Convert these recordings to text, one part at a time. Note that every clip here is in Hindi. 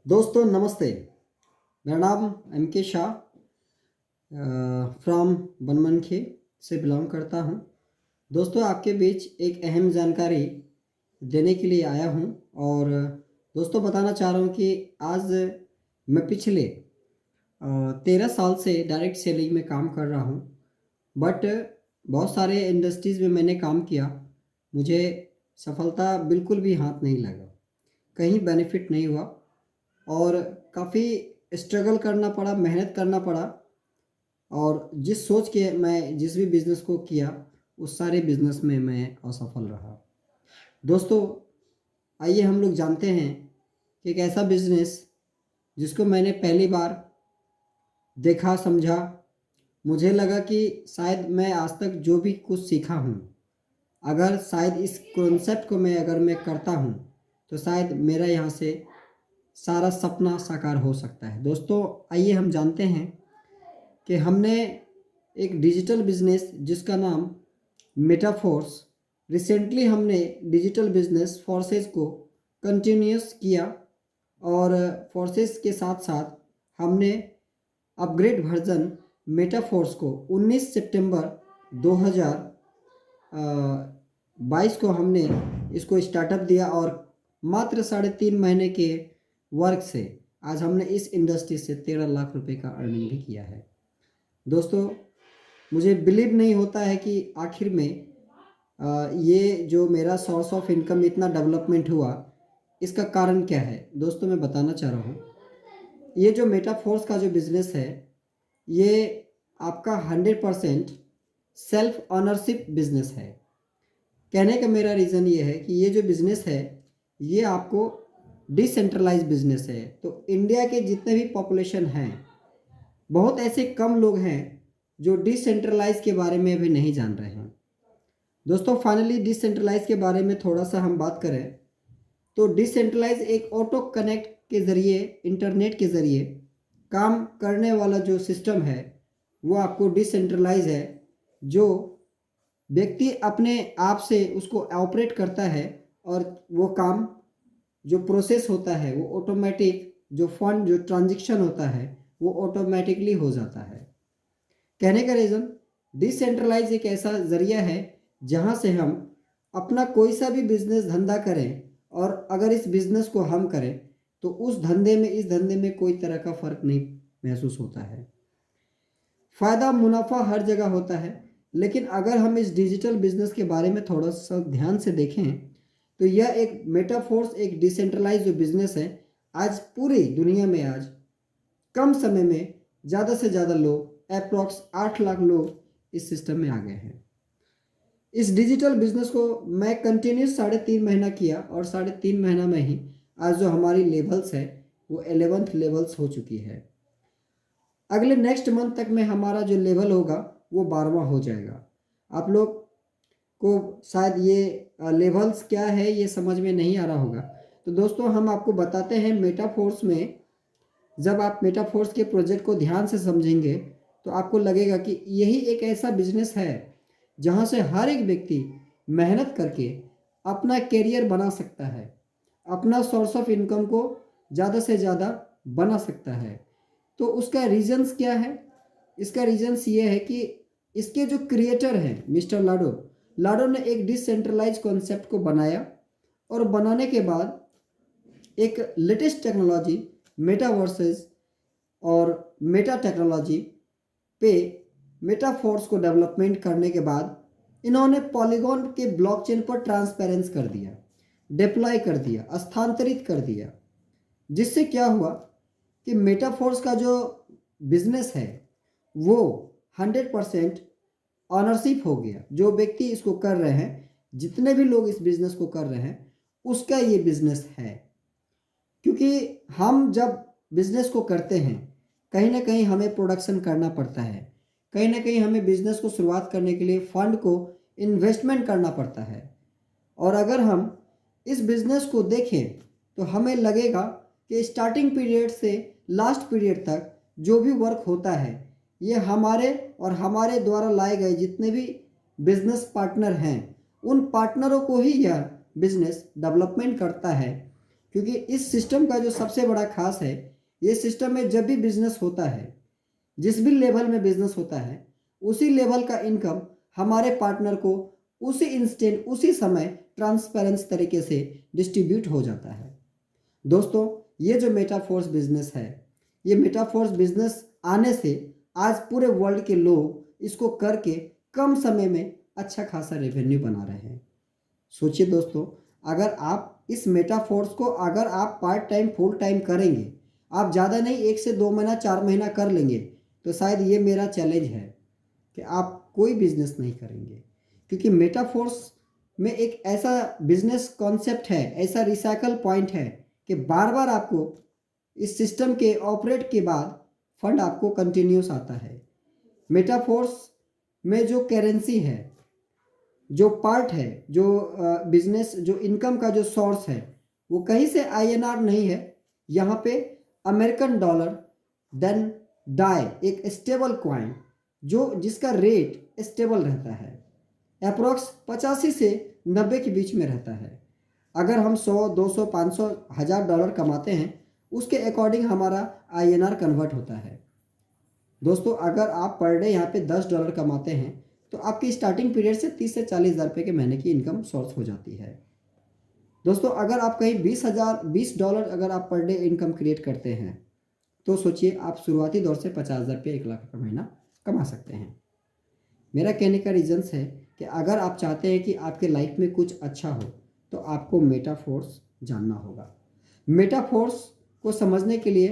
दोस्तों नमस्ते। मेरा नाम एम के शाह फ्रॉम बनमनखी से बिलोंग करता हूँ। दोस्तों आपके बीच एक अहम जानकारी देने के लिए आया हूँ और दोस्तों बताना चाह रहा हूँ कि आज मैं पिछले 13 साल से डायरेक्ट सेलिंग में काम कर रहा हूँ। बट बहुत सारे इंडस्ट्रीज़ में मैंने काम किया, मुझे सफलता बिल्कुल भी हाथ नहीं लगा, कहीं बेनिफिट नहीं हुआ और काफ़ी स्ट्रगल करना पड़ा, मेहनत करना पड़ा। और जिस सोच के मैं जिस भी बिज़नेस को किया, उस सारे बिज़नेस में मैं असफल रहा। दोस्तों आइए हम लोग जानते हैं कि एक ऐसा बिज़नेस जिसको मैंने पहली बार देखा, समझा, मुझे लगा कि शायद मैं आज तक जो भी कुछ सीखा हूँ, अगर शायद इस कॉन्सेप्ट को मैं करता हूँ, तो शायद मेरा यहाँ से सारा सपना साकार हो सकता है। दोस्तों आइए हम जानते हैं कि हमने एक डिजिटल बिजनेस जिसका नाम मेटाफोर्स, रिसेंटली हमने डिजिटल बिजनेस फोर्सेस को कंटिन्यूस किया और फोर्सेस के साथ साथ हमने अपग्रेड वर्जन मेटाफोर्स को 19 सितंबर 2022 को हमने इसको स्टार्टअप दिया और मात्र 3.5 महीने के वर्क से आज हमने इस इंडस्ट्री से 13 लाख रुपए का अर्निंग भी किया है। दोस्तों मुझे बिलीव नहीं होता है कि आखिर में ये जो मेरा सोर्स ऑफ इनकम इतना डेवलपमेंट हुआ, इसका कारण क्या है। दोस्तों मैं बताना चाह रहा हूँ, ये जो मेटाफोर्स का जो बिज़नेस है, ये आपका 100% सेल्फ ऑनरशिप बिजनेस है। कहने का मेरा रीज़न ये है कि ये जो बिज़नेस है ये आपको डिसेंट्रलाइज बिजनेस है। तो इंडिया के जितने भी पॉपुलेशन हैं, बहुत ऐसे कम लोग हैं जो डिसेंट्रलाइज के बारे में अभी नहीं जान रहे हैं। दोस्तों फाइनली डिसेंट्रलाइज के बारे में थोड़ा सा हम बात करें तो डिसेंट्रलाइज एक ऑटो कनेक्ट के ज़रिए, इंटरनेट के ज़रिए काम करने वाला जो सिस्टम है वो आपको डिसेंट्रलाइज है। जो व्यक्ति अपने आप से उसको ऑपरेट करता है और वो काम जो प्रोसेस होता है वो ऑटोमेटिक, जो फंड जो ट्रांजैक्शन होता है वो ऑटोमेटिकली हो जाता है। कहने का रीज़न, डिसेंट्रलाइज एक ऐसा ज़रिया है जहाँ से हम अपना कोई सा भी बिजनेस धंधा करें और अगर इस बिज़नेस को हम करें तो उस धंधे में, इस धंधे में कोई तरह का फ़र्क नहीं महसूस होता है। फ़ायदा मुनाफा हर जगह होता है, लेकिन अगर हम इस डिजिटल बिजनेस के बारे में थोड़ा सा ध्यान से देखें तो यह एक मेटाफोर्स, एक डिसेंट्रलाइज जो बिजनेस है, आज पूरी दुनिया में आज कम समय में ज़्यादा से ज़्यादा लोग, अप्रॉक्स 8 लाख लोग इस सिस्टम में आ गए हैं। इस डिजिटल बिजनेस को मैं कंटिन्यूस 3.5 महीना किया और 3.5 महीना में ही आज जो हमारी लेवल्स है वो 11th लेवल्स हो चुकी है। अगले नेक्स्ट मंथ तक में हमारा जो लेवल होगा वो 12वां हो जाएगा। आप लोग को शायद ये लेवल्स क्या है ये समझ में नहीं आ रहा होगा, तो दोस्तों हम आपको बताते हैं मेटाफोर्स में। जब आप मेटाफोर्स के प्रोजेक्ट को ध्यान से समझेंगे तो आपको लगेगा कि यही एक ऐसा बिजनेस है जहाँ से हर एक व्यक्ति मेहनत करके अपना करियर बना सकता है, अपना सोर्स ऑफ इनकम को ज़्यादा से ज़्यादा बना सकता है। तो उसका रीजंस क्या है? इसका रीजंस ये है कि इसके जो क्रिएटर हैं मिस्टर लाडो, लाडो ने एक डिसेंट्रलाइज कॉन्सेप्ट को बनाया और बनाने के बाद एक लेटेस्ट टेक्नोलॉजी मेटावर्सेस और मेटा टेक्नोलॉजी पे मेटाफोर्स को डेवलपमेंट करने के बाद इन्होंने पॉलीगॉन के ब्लॉकचेन पर ट्रांसपेरेंस कर दिया, डिप्लॉय कर दिया, स्थानांतरित कर दिया। जिससे क्या हुआ कि मेटाफोर्स का जो बिजनेस है वो 100% ऑनरशिप हो गया। जो व्यक्ति इसको कर रहे हैं, जितने भी लोग इस बिजनेस को कर रहे हैं, उसका ये बिजनेस है। क्योंकि हम जब बिजनेस को करते हैं, कहीं ना कहीं हमें प्रोडक्शन करना पड़ता है, कहीं ना कहीं हमें बिजनेस को शुरुआत करने के लिए फंड को इन्वेस्टमेंट करना पड़ता है। और अगर हम इस बिजनेस को देखें तो हमें लगेगा कि स्टार्टिंग पीरियड से लास्ट पीरियड तक जो भी वर्क होता है ये हमारे और हमारे द्वारा लाए गए जितने भी बिजनेस पार्टनर हैं, उन पार्टनरों को ही यह बिजनेस डेवलपमेंट करता है। क्योंकि इस सिस्टम का जो सबसे बड़ा खास है, ये सिस्टम में जब भी बिजनेस होता है, जिस भी लेवल में बिजनेस होता है, उसी लेवल का इनकम हमारे पार्टनर को उसी इंस्टेंट उसी समय ट्रांसपेरेंस तरीके से डिस्ट्रीब्यूट हो जाता है। दोस्तों, ये जो मेटाफोर्स बिजनेस है, ये मेटाफोर्स बिजनेस आने से आज पूरे वर्ल्ड के लोग इसको करके कम समय में अच्छा खासा रेवेन्यू बना रहे हैं। सोचिए दोस्तों, अगर आप इस मेटाफोर्स को अगर आप पार्ट टाइम फुल टाइम करेंगे, आप ज़्यादा नहीं 1 से 2 महीना 4 महीना कर लेंगे, तो शायद ये मेरा चैलेंज है कि आप कोई बिजनेस नहीं करेंगे। क्योंकि मेटाफोर्स में एक ऐसा बिजनेस कॉन्सेप्ट है, ऐसा रिसाइकल पॉइंट है कि बार बार आपको इस सिस्टम के ऑपरेट के बाद फंड आपको कंटिन्यूस आता है। मेटाफोर्स में जो करेंसी है, जो पार्ट है, जो बिजनेस जो इनकम का जो सोर्स है, वो कहीं से आईएनआर नहीं है। यहाँ पे अमेरिकन डॉलर देन डाई, एक स्टेबल कॉइन जो जिसका रेट स्टेबल रहता है, अप्रोक्स 85 से 90 के बीच में रहता है। अगर हम 100, 200, 500, 1000 डॉलर कमाते हैं, उसके अकॉर्डिंग हमारा आईएनआर कन्वर्ट होता है। दोस्तों, अगर आप पर डे यहाँ पे 10 डॉलर कमाते हैं, तो आपकी स्टार्टिंग पीरियड से 30 से 40 हज़ार रुपये के महीने की इनकम सोर्स हो जाती है। दोस्तों, अगर आप कहीं 20 डॉलर अगर आप पर डे इनकम क्रिएट करते हैं, तो सोचिए आप शुरुआती दौर से 50,000 रुपये 1 लाख रुपये महीना कमा सकते हैं। मेरा कहने का रीजंस है कि अगर आप चाहते हैं कि आपके लाइफ में कुछ अच्छा हो, तो आपको मेटाफोर्स जानना होगा। मेटाफोर्स को समझने के लिए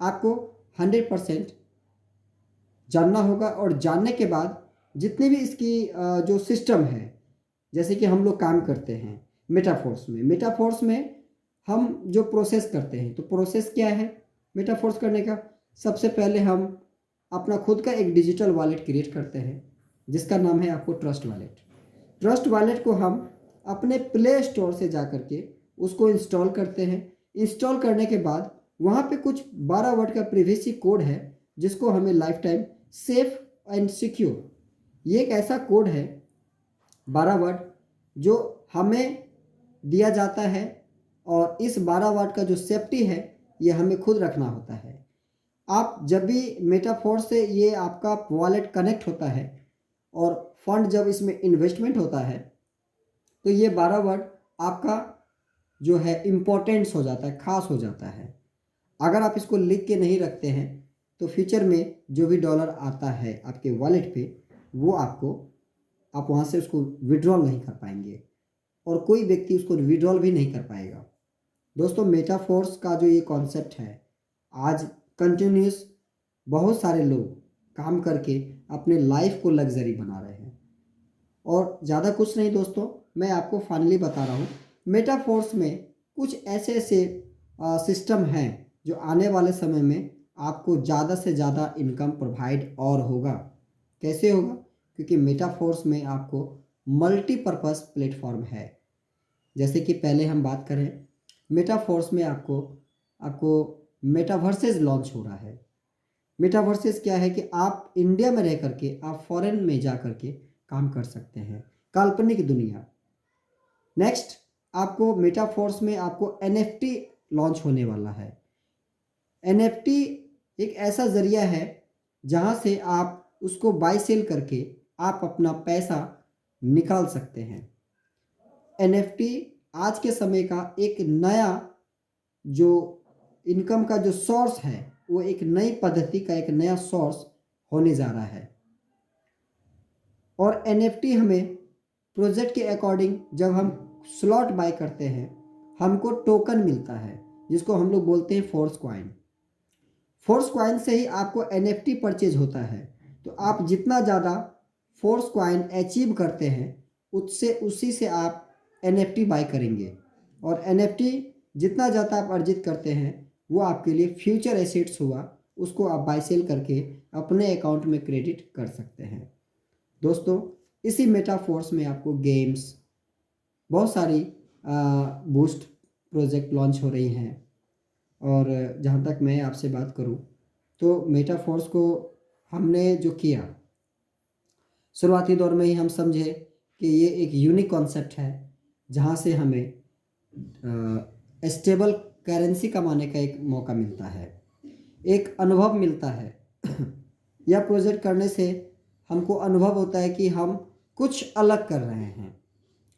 आपको 100% जानना होगा, और जानने के बाद जितने भी इसकी जो सिस्टम है, जैसे कि हम लोग काम करते हैं मेटाफोर्स में हम जो प्रोसेस करते हैं, तो प्रोसेस क्या है मेटाफोर्स करने का? सबसे पहले हम अपना खुद का एक डिजिटल वॉलेट क्रिएट करते हैं, जिसका नाम है आपको ट्रस्ट वॉलेट। ट्रस्ट वॉलेट को हम अपने प्ले स्टोर से जा करके उसको इंस्टॉल करते हैं। इंस्टॉल करने के बाद वहाँ पे कुछ 12 वर्ड का प्रिवेसी कोड है, जिसको हमें life time safe and secure, ये एक ऐसा कोड है 12 वर्ड जो हमें दिया जाता है, और इस 12 वर्ड का जो सेफ्टी है ये हमें खुद रखना होता है। आप जब भी मेटाफोर्स से ये आपका वॉलेट कनेक्ट होता है और फंड जब इसमें इन्वेस्टमेंट होता है, तो ये 12 वर्ड आपका जो है इम्पोर्टेंस हो जाता है, खास हो जाता है। अगर आप इसको लिख के नहीं रखते हैं, तो फ्यूचर में जो भी डॉलर आता है आपके वॉलेट पे, वो आप वहाँ से उसको विड्रॉल नहीं कर पाएंगे, और कोई व्यक्ति उसको विड्रॉल भी नहीं कर पाएगा। दोस्तों, मेटाफोर्स का जो ये कॉन्सेप्ट है, आज कंटिन्यूस बहुत सारे लोग काम करके अपने लाइफ को लग्जरी बना रहे हैं। और ज़्यादा कुछ नहीं दोस्तों, मैं आपको फाइनली बता रहा हूँ, मेटाफोर्स में कुछ ऐसे ऐसे सिस्टम हैं जो आने वाले समय में आपको ज़्यादा से ज़्यादा इनकम प्रोवाइड और होगा। कैसे होगा? क्योंकि मेटाफोर्स में आपको मल्टीपर्पज़ प्लेटफॉर्म है। जैसे कि पहले हम बात करें, मेटाफोर्स में आपको मेटावर्सेस लॉन्च हो रहा है। मेटावर्सेस क्या है कि आप इंडिया में रह करके आप फॉरेन में जा करके काम कर सकते हैं, काल्पनिक दुनिया। नेक्स्ट, आपको मेटाफोर्स में आपको एनएफटी लॉन्च होने वाला है। एनएफटी एक ऐसा ज़रिया है जहां से आप उसको बाय सेल करके आप अपना पैसा निकाल सकते हैं। एनएफटी आज के समय का एक नया जो इनकम का जो सोर्स है, वो एक नई पद्धति का एक नया सोर्स होने जा रहा है। और एनएफटी हमें प्रोजेक्ट के अकॉर्डिंग जब हम स्लॉट बाय करते हैं, हमको टोकन मिलता है, जिसको हम लोग बोलते हैं फोर्स कॉइन। फोर्स कॉइन से ही आपको एनएफटी परचेज होता है। तो आप जितना ज़्यादा फोर्स कॉइन अचीव करते हैं, उससे उसी से आप एनएफटी बाय करेंगे, और एनएफटी जितना ज़्यादा आप अर्जित करते हैं, वो आपके लिए फ्यूचर एसेट्स हुआ, उसको आप बाय सेल करके अपने अकाउंट में क्रेडिट कर सकते हैं। दोस्तों, इसी मेटाफोर्स में आपको गेम्स, बहुत सारी बूस्ट प्रोजेक्ट लॉन्च हो रही हैं। और जहाँ तक मैं आपसे बात करूँ, तो मेटाफोर्स को हमने जो किया, शुरुआती दौर में ही हम समझे कि ये एक यूनिक कॉन्सेप्ट है, जहाँ से हमें स्टेबल करेंसी कमाने का एक मौका मिलता है, एक अनुभव मिलता है। यह प्रोजेक्ट करने से हमको अनुभव होता है कि हम कुछ अलग कर रहे हैं,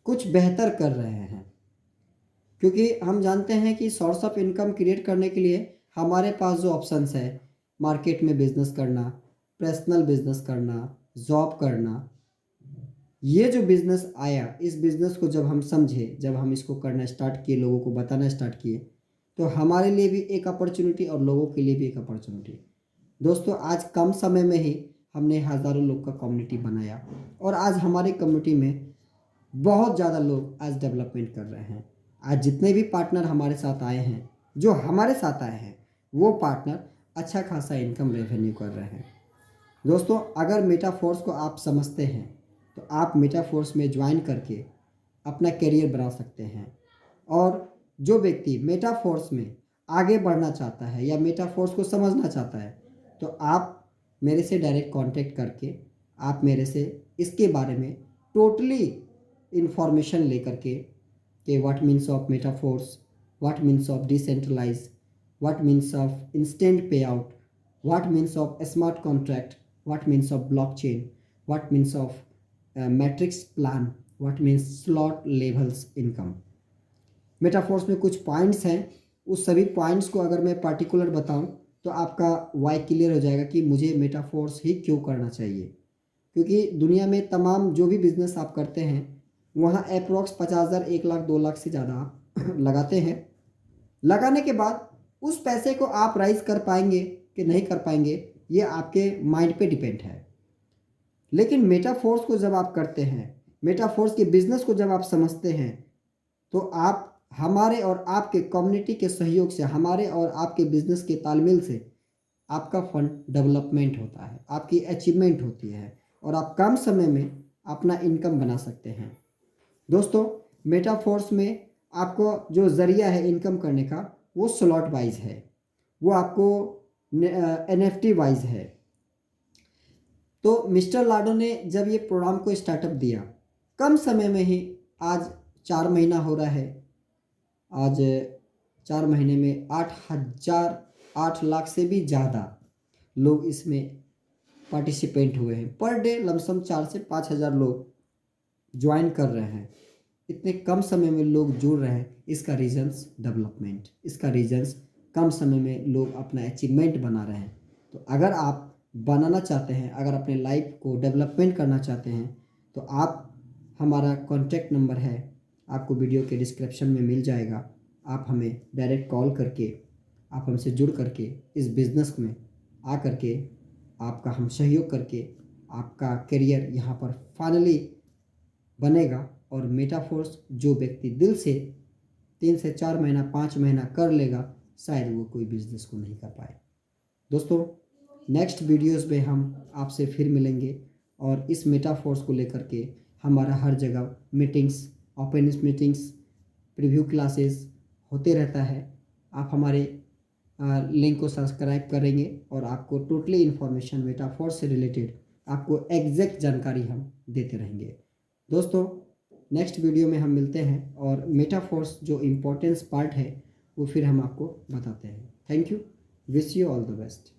कुछ बेहतर कर रहे हैं, क्योंकि हम जानते हैं कि सोर्स ऑफ इनकम क्रिएट करने के लिए हमारे पास जो ऑप्शंस है, मार्केट में बिजनेस करना, पर्सनल बिजनेस करना, जॉब करना, ये जो बिज़नेस आया, इस बिज़नेस को जब हम समझे, जब हम इसको करना स्टार्ट किए, लोगों को बताना स्टार्ट किए, तो हमारे लिए भी एक अपॉर्चुनिटी और लोगों के लिए भी एक अपॉर्चुनिटी। दोस्तों, आज कम समय में ही हमने हज़ारों लोग का कम्युनिटी बनाया और आज हमारी कम्युनिटी में बहुत ज़्यादा लोग आज डेवलपमेंट कर रहे हैं। आज जितने भी पार्टनर हमारे साथ आए हैं, जो हमारे साथ आए हैं, वो पार्टनर अच्छा खासा इनकम रेवेन्यू कर रहे हैं। दोस्तों, अगर मेटाफोर्स को आप समझते हैं तो आप मेटाफोर्स में ज्वाइन करके अपना करियर बना सकते हैं। और जो व्यक्ति मेटाफोर्स में आगे बढ़ना चाहता है या मेटाफोर्स को समझना चाहता है, तो आप मेरे से डायरेक्ट कांटेक्ट करके आप मेरे से इसके बारे में टोटली इंफॉर्मेशन लेकर के what means of Metaforce, what means of decentralize, what means of instant pay out, what means of smart contract, what means of blockchain, what means of matrix plan, what means slot levels income. Metaforce में कुछ पॉइंट्स हैं, उस सभी पॉइंट्स को अगर मैं पार्टिकुलर बताऊं तो आपका वाई क्लियर हो जाएगा कि मुझे मेटाफोर्स ही क्यों करना चाहिए। क्योंकि दुनिया में तमाम जो भी बिज़नेस आप करते हैं, वहाँ अप्रोक्स 50,000, 1 लाख, 2 लाख से ज़्यादा आप लगाते हैं। लगाने के बाद उस पैसे को आप राइज कर पाएंगे कि नहीं कर पाएंगे, ये आपके माइंड पे डिपेंड है। लेकिन मेटाफोर्स को जब आप करते हैं, मेटाफोर्स के बिजनेस को जब आप समझते हैं, तो आप हमारे और आपके कम्युनिटी के सहयोग से, हमारे और आपके बिजनेस के तालमेल से आपका फंड डेवलपमेंट होता है, आपकी अचीवमेंट होती है और आप कम समय में अपना इनकम बना सकते हैं। दोस्तों, मेटाफोर्स में आपको जो ज़रिया है इनकम करने का, वो स्लॉट वाइज है, वो आपको NFT वाइज है। तो मिस्टर लाडो ने जब ये प्रोग्राम को स्टार्टअप दिया, कम समय में ही, आज 4 महीना हो रहा है, आज 4 महीने में 8 लाख से भी ज़्यादा लोग इसमें पार्टिसिपेंट हुए हैं। पर डे लमसम 4 से 5 हज़ार लोग ज्वाइन कर रहे हैं। इतने कम समय में लोग जुड़ रहे हैं, इसका रीजंस डेवलपमेंट, इसका रीजंस कम समय में लोग अपना अचीवमेंट बना रहे हैं। तो अगर आप बनाना चाहते हैं, अगर अपने लाइफ को डेवलपमेंट करना चाहते हैं, तो आप, हमारा कॉन्टैक्ट नंबर है, आपको वीडियो के डिस्क्रिप्शन में मिल जाएगा। आप हमें डायरेक्ट कॉल करके, आप हमसे जुड़ करके इस बिज़नेस में आ करके आपका हम सहयोग करके आपका करियर यहाँ पर फाइनली बनेगा। और मेटाफोर्स जो व्यक्ति दिल से 3 से 4 महीना, 5 महीना कर लेगा, शायद वो कोई बिजनेस को नहीं कर पाए। दोस्तों, नेक्स्ट वीडियोस में हम आपसे फिर मिलेंगे और इस मेटाफोर्स को लेकर के हमारा हर जगह meetings, open meetings, preview classes होते रहता है। आप हमारे लिंक को सब्सक्राइब करेंगे और आपको टोटली इन्फॉर्मेशन मेटाफोर्स से रिलेटेड आपको एग्जैक्ट जानकारी हम देते रहेंगे। दोस्तों, नेक्स्ट वीडियो में हम मिलते हैं और मेटाफोर्स जो इम्पोर्टेंस पार्ट है वो फिर हम आपको बताते हैं। Thank you, wish you all the best.